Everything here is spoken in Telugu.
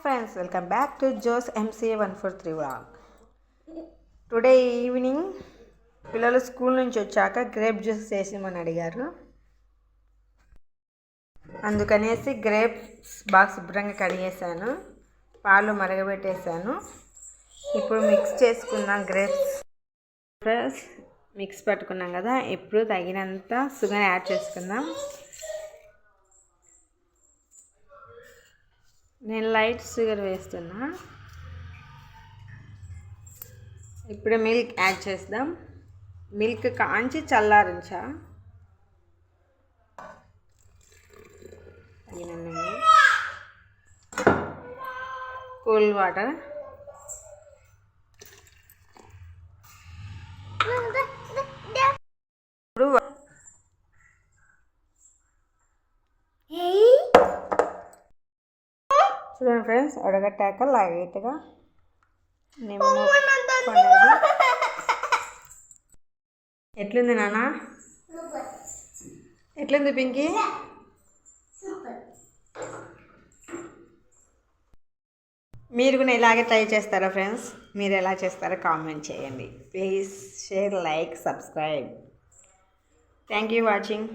friends, welcome back to Joe's MCA 143 vlog. Today evening పిల్లలు స్కూల్ నుంచి వచ్చాక గ్రేప్ జ్యూస్ చేసిమని అడిగారు. అందుకనేసి గ్రేప్స్ బాగా శుభ్రంగా కడిగేసాను, పాలు మరగబెట్టేసాను. ఇప్పుడు మిక్స్ చేసుకున్నాం గ్రేప్స్ మిక్స్ పట్టుకున్నాం కదా. ఇప్పుడు తగినంత షుగర్ యాడ్ చేసుకుందాం. నేను లైట్ షుగర్ వేస్తున్నా. ఇప్పుడు మిల్క్ యాడ్ చేద్దాం. మిల్క్ కాంచి చల్లారించా. కూల్ వాటర్, ఇప్పుడు చూడండి ఫ్రెండ్స్, ఉడగట్టాక లైట్గా నిమ్మ పండుగ. ఎట్లుంది నాన్న? ఎట్లుంది పింకీ? మీరు కూడా ఇలాగే ట్రై చేస్తారా ఫ్రెండ్స్? మీరు ఎలా చేస్తారో కామెంట్ చేయండి. Please share, like, subscribe. Thank you watching.